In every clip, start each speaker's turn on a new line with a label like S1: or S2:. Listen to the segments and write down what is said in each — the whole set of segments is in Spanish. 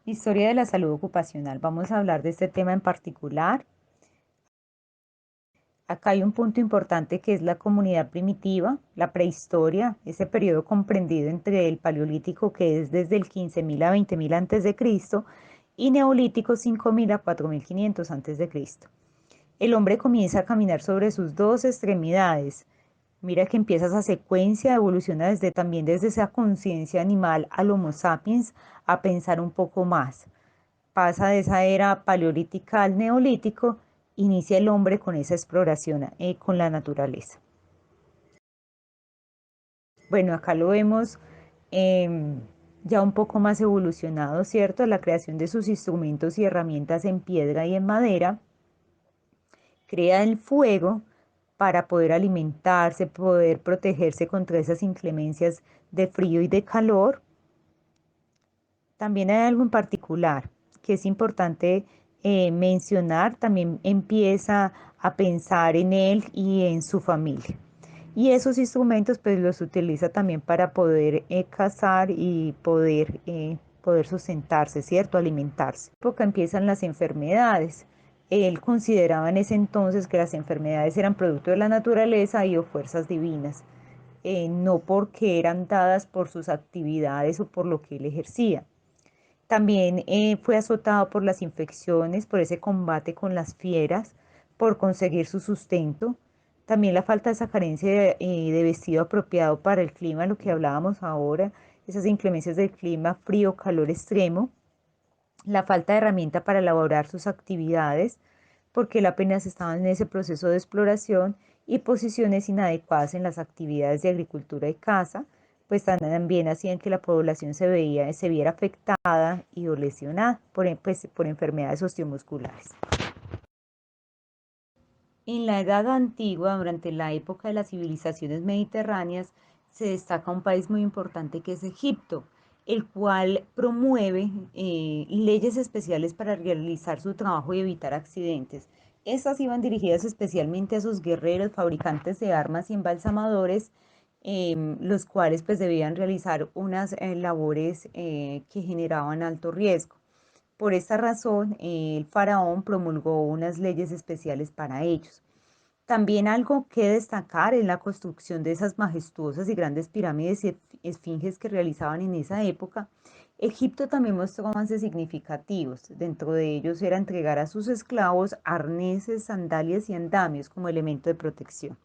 S1: Historia de la salud ocupacional. Vamos a hablar de este tema en particular. Acá hay un punto importante que es la comunidad primitiva, la prehistoria, ese periodo comprendido entre el paleolítico, que es desde el 15.000 a 20.000 antes de Cristo, y neolítico 5.000 a 4.500 antes de Cristo. El hombre comienza a caminar sobre sus dos extremidades. Mira que empieza esa secuencia, evoluciona también desde esa conciencia animal al Homo sapiens a pensar un poco más. Pasa de esa era paleolítica al neolítico, inicia el hombre con esa exploración con la naturaleza. Bueno, acá lo vemos ya un poco más evolucionado, ¿cierto? La creación de sus instrumentos y herramientas en piedra y en madera. Crea el fuego para poder alimentarse, poder protegerse contra esas inclemencias de frío y de calor. También hay algo en particular que es importante mencionar, también empieza a pensar en él y en su familia. Y esos instrumentos pues los utiliza también para poder cazar y poder sustentarse, ¿cierto? Alimentarse. En esa época empiezan las enfermedades. Él consideraba en ese entonces que las enfermedades eran producto de la naturaleza y o fuerzas divinas, no porque eran dadas por sus actividades o por lo que él ejercía. También fue azotado por las infecciones, por ese combate con las fieras, por conseguir su sustento. También la falta de esa carencia de vestido apropiado para el clima, lo que hablábamos ahora, esas inclemencias del clima, frío, calor extremo. La falta de herramienta para elaborar sus actividades, porque él apenas estaba en ese proceso de exploración, y posiciones inadecuadas en las actividades de agricultura y caza, pues también hacían que la población se viera afectada y o lesionada por enfermedades osteomusculares. En la Edad Antigua, durante la época de las civilizaciones mediterráneas, se destaca un país muy importante que es Egipto, el cual promueve leyes especiales para realizar su trabajo y evitar accidentes. Estas iban dirigidas especialmente a sus guerreros, fabricantes de armas y embalsamadores, los cuales pues debían realizar unas labores que generaban alto riesgo. Por esta razón, el faraón promulgó unas leyes especiales para ellos. También algo que destacar es la construcción de esas majestuosas y grandes pirámides y esfinges que realizaban en esa época. Egipto también mostró avances significativos. Dentro de ellos era entregar a sus esclavos arneses, sandalias y andamios como elemento de protección.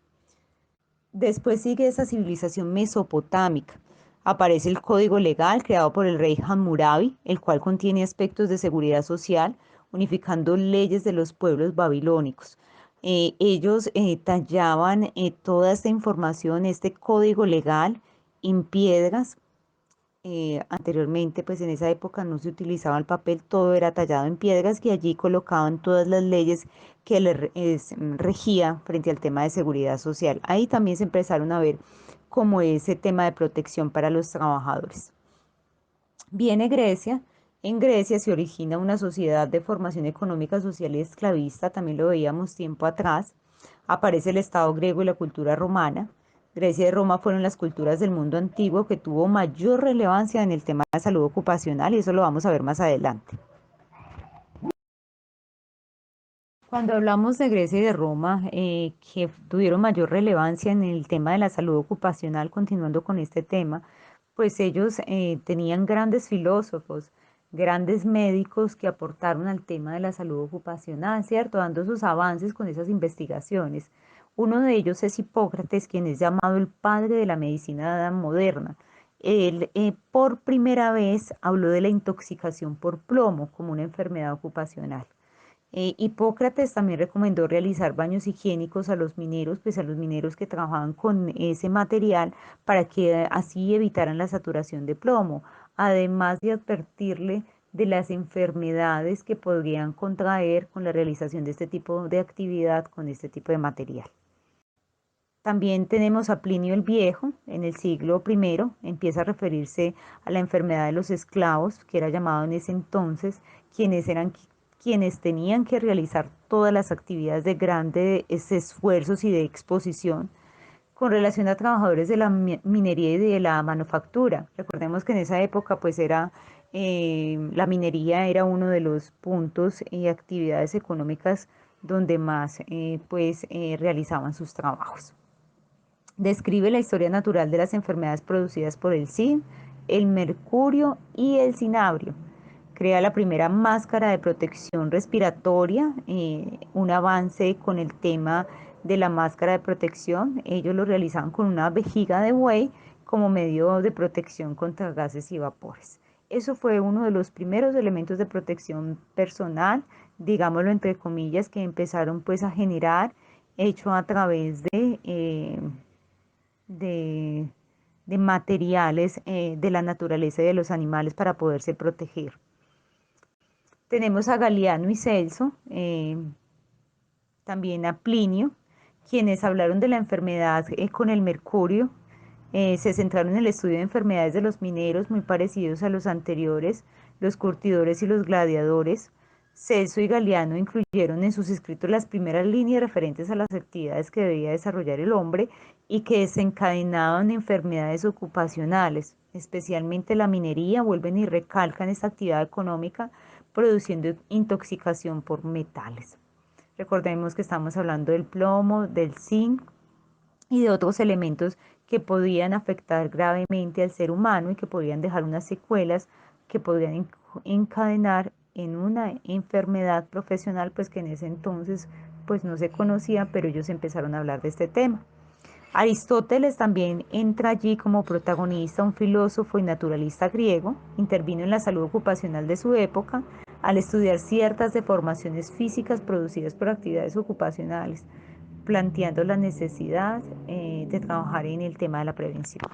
S1: Después sigue esa civilización mesopotámica. Aparece el código legal creado por el rey Hammurabi, el cual contiene aspectos de seguridad social, unificando leyes de los pueblos babilónicos. Ellos tallaban toda esta información, este código legal, en piedras. Anteriormente, pues en esa época no se utilizaba el papel, todo era tallado en piedras y allí colocaban todas las leyes que regía frente al tema de seguridad social. Ahí también se empezaron a ver como ese tema de protección para los trabajadores. Viene Grecia. En Grecia se origina una sociedad de formación económica, social y esclavista, también lo veíamos tiempo atrás. Aparece el Estado griego y la cultura romana. Grecia y Roma fueron las culturas del mundo antiguo que tuvo mayor relevancia en el tema de salud ocupacional, y eso lo vamos a ver más adelante. Cuando hablamos de Grecia y de Roma, que tuvieron mayor relevancia en el tema de la salud ocupacional, continuando con este tema, pues ellos tenían grandes filósofos, grandes médicos que aportaron al tema de la salud ocupacional, ¿cierto? Dando sus avances con esas investigaciones. Uno de ellos es Hipócrates, quien es llamado el padre de la medicina moderna. Él por primera vez habló de la intoxicación por plomo como una enfermedad ocupacional. Hipócrates también recomendó realizar baños higiénicos a los mineros, pues a los mineros que trabajaban con ese material para que así evitaran la saturación de plomo, además de advertirle de las enfermedades que podrían contraer con la realización de este tipo de actividad con este tipo de material. También tenemos a Plinio el Viejo, en el siglo I, empieza a referirse a la enfermedad de los esclavos, que era llamado en ese entonces, quienes tenían que realizar todas las actividades de grandes esfuerzos y de exposición con relación a trabajadores de la minería y de la manufactura. Recordemos que en esa época pues era La minería era uno de los puntos y actividades económicas donde más realizaban sus trabajos. Describe la historia natural de las enfermedades producidas por el zinc, el mercurio y el cinabrio. Crea la primera máscara de protección respiratoria, un avance con el tema de la máscara de protección. Ellos lo realizaban con una vejiga de buey como medio de protección contra gases y vapores. Eso fue uno de los primeros elementos de protección personal, digámoslo entre comillas, que empezaron pues a generar, hecho a través de, de materiales de la naturaleza y de los animales para poderse proteger. Tenemos a Galiano y Celso, también a Plinio, quienes hablaron de la enfermedad con el mercurio. Se centraron en el estudio de enfermedades de los mineros, muy parecidos a los anteriores, los curtidores y los gladiadores. Celso y Galiano incluyeron en sus escritos las primeras líneas referentes a las actividades que debía desarrollar el hombre y que desencadenaban enfermedades ocupacionales, especialmente la minería. Vuelven y recalcan esta actividad económica produciendo intoxicación por metales. Recordemos que estamos hablando del plomo, del zinc y de otros elementos que podían afectar gravemente al ser humano y que podían dejar unas secuelas que podrían encadenar en una enfermedad profesional, pues que en ese entonces pues no se conocía, pero ellos empezaron a hablar de este tema. Aristóteles también entra allí como protagonista, un filósofo y naturalista griego. Intervino en la salud ocupacional de su época al estudiar ciertas deformaciones físicas producidas por actividades ocupacionales, planteando la necesidad de trabajar en el tema de la prevención.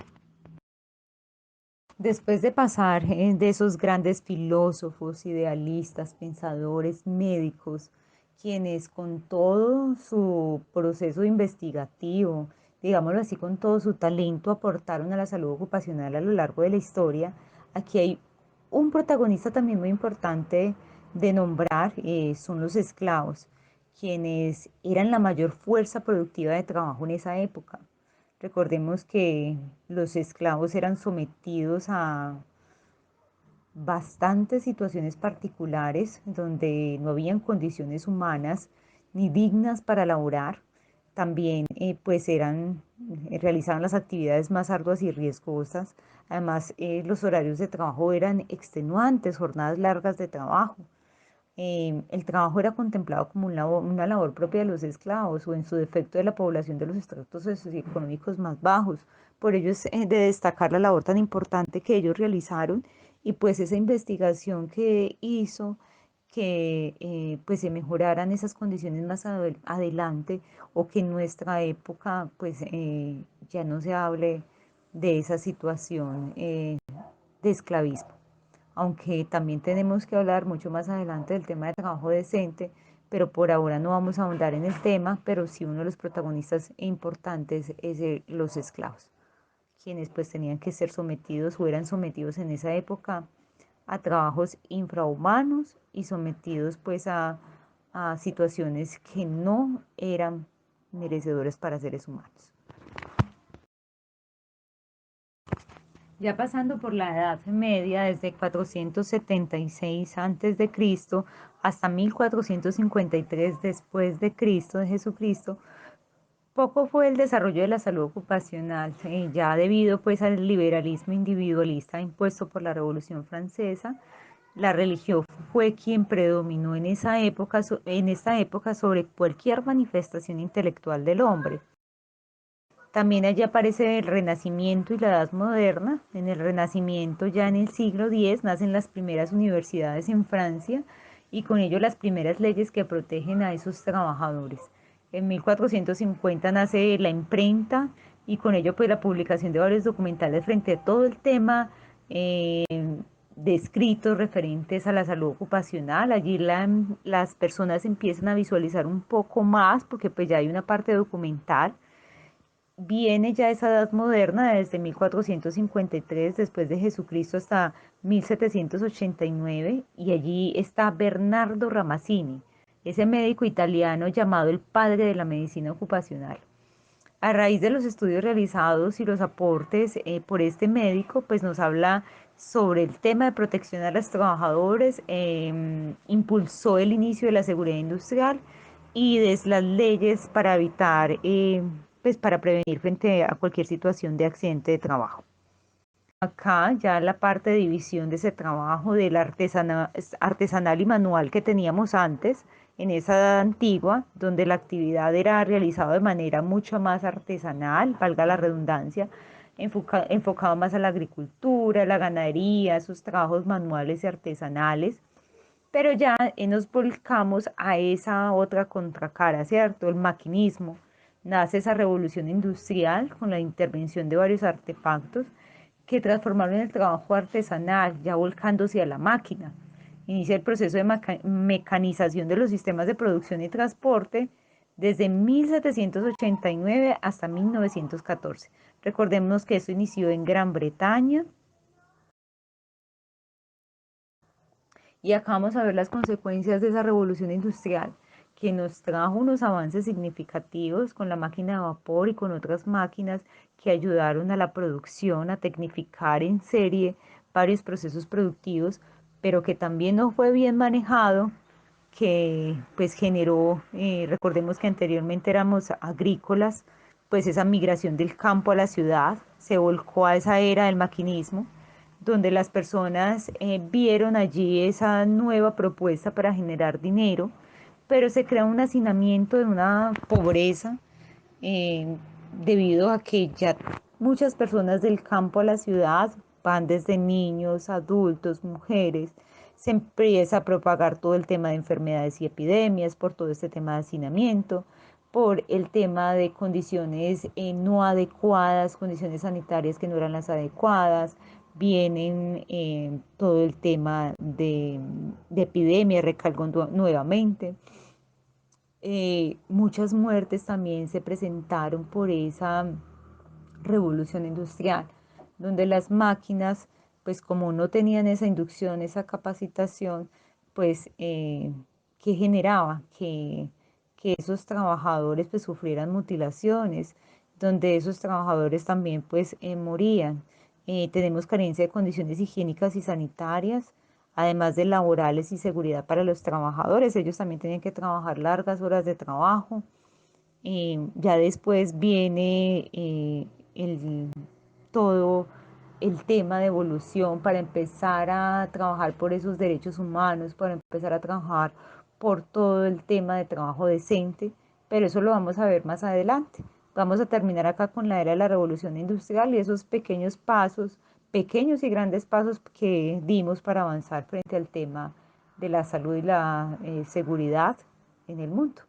S1: Después de pasar de esos grandes filósofos, idealistas, pensadores, médicos, quienes con todo su proceso investigativo, digámoslo así, con todo su talento aportaron a la salud ocupacional a lo largo de la historia, aquí hay un protagonista también muy importante de nombrar, son los esclavos, quienes eran la mayor fuerza productiva de trabajo en esa época. Recordemos que los esclavos eran sometidos a bastantes situaciones particulares donde no habían condiciones humanas ni dignas para laborar. También realizaban las actividades más arduas y riesgosas. Además, los horarios de trabajo eran extenuantes, jornadas largas de trabajo. El trabajo era contemplado como una labor propia de los esclavos o en su defecto de la población de los estratos socioeconómicos más bajos. Por ello es de destacar la labor tan importante que ellos realizaron y pues esa investigación que hizo que pues se mejoraran esas condiciones más adelante o que en nuestra época pues ya no se hable de esa situación de esclavismo, aunque también tenemos que hablar mucho más adelante del tema de trabajo decente, pero por ahora no vamos a ahondar en el tema, pero sí uno de los protagonistas importantes es los esclavos, quienes pues tenían que ser sometidos o eran sometidos en esa época a trabajos infrahumanos y sometidos pues a situaciones que no eran merecedores para seres humanos. Ya pasando por la Edad Media, desde 476 a.C. hasta 1453 después de Cristo, de Jesucristo, poco fue el desarrollo de la salud ocupacional, ya debido pues al liberalismo individualista impuesto por la Revolución Francesa. La religión fue quien predominó en esta época sobre cualquier manifestación intelectual del hombre. También allí aparece el Renacimiento y la Edad Moderna. En el Renacimiento, ya en el siglo X, nacen las primeras universidades en Francia y con ello las primeras leyes que protegen a esos trabajadores. En 1450 nace la imprenta y con ello pues la publicación de varios documentales frente a todo el tema eh, de escritos referentes a la salud ocupacional. Allí las personas empiezan a visualizar un poco más porque pues ya hay una parte documental. Viene ya esa edad moderna desde 1453 después de Jesucristo hasta 1789 y allí está Bernardo Ramazzini, ese médico italiano llamado el padre de la medicina ocupacional. A raíz de los estudios realizados y los aportes por este médico, pues nos habla sobre el tema de protección a los trabajadores, impulsó el inicio de la seguridad industrial y de las leyes para evitar, pues para prevenir frente a cualquier situación de accidente de trabajo. Acá ya la parte de división de ese trabajo del artesanal y manual que teníamos antes, en esa edad antigua, donde la actividad era realizada de manera mucho más artesanal, valga la redundancia, enfocado más a la agricultura, la ganadería, esos trabajos manuales y artesanales, pero ya nos volcamos a esa otra contracara, ¿cierto? El maquinismo. Nace esa revolución industrial con la intervención de varios artefactos que transformaron el trabajo artesanal, ya volcándose a la máquina. Inicia el proceso de mecanización de los sistemas de producción y transporte desde 1789 hasta 1914. Recordemos que esto inició en Gran Bretaña. Y acá vamos a ver las consecuencias de esa revolución industrial que nos trajo unos avances significativos con la máquina de vapor y con otras máquinas que ayudaron a la producción, a tecnificar en serie varios procesos productivos, pero que también no fue bien manejado, que pues generó, recordemos que anteriormente éramos agrícolas, pues esa migración del campo a la ciudad se volcó a esa era del maquinismo donde las personas vieron allí esa nueva propuesta para generar dinero, pero se crea un hacinamiento de una pobreza eh, debido a que ya muchas personas del campo a la ciudad van desde niños, adultos, mujeres, se empieza a propagar todo el tema de enfermedades y epidemias por todo este tema de hacinamiento, por el tema de condiciones no adecuadas, condiciones sanitarias que no eran las adecuadas, vienen todo el tema de epidemia, recalco nuevamente. Muchas muertes también se presentaron por esa revolución industrial, donde las máquinas, pues como no tenían esa inducción, esa capacitación, pues que generaba que esos trabajadores pues sufrieran mutilaciones, donde esos trabajadores también pues morían. Tenemos carencia de condiciones higiénicas y sanitarias, además de laborales y seguridad para los trabajadores. Ellos también tenían que trabajar largas horas de trabajo. Ya después viene todo el tema de evolución para empezar a trabajar por esos derechos humanos, para empezar a trabajar por todo el tema de trabajo decente, pero eso lo vamos a ver más adelante. Vamos a terminar acá con la era de la revolución industrial y esos pequeños pasos, pequeños y grandes pasos que dimos para avanzar frente al tema de la salud y la seguridad en el mundo.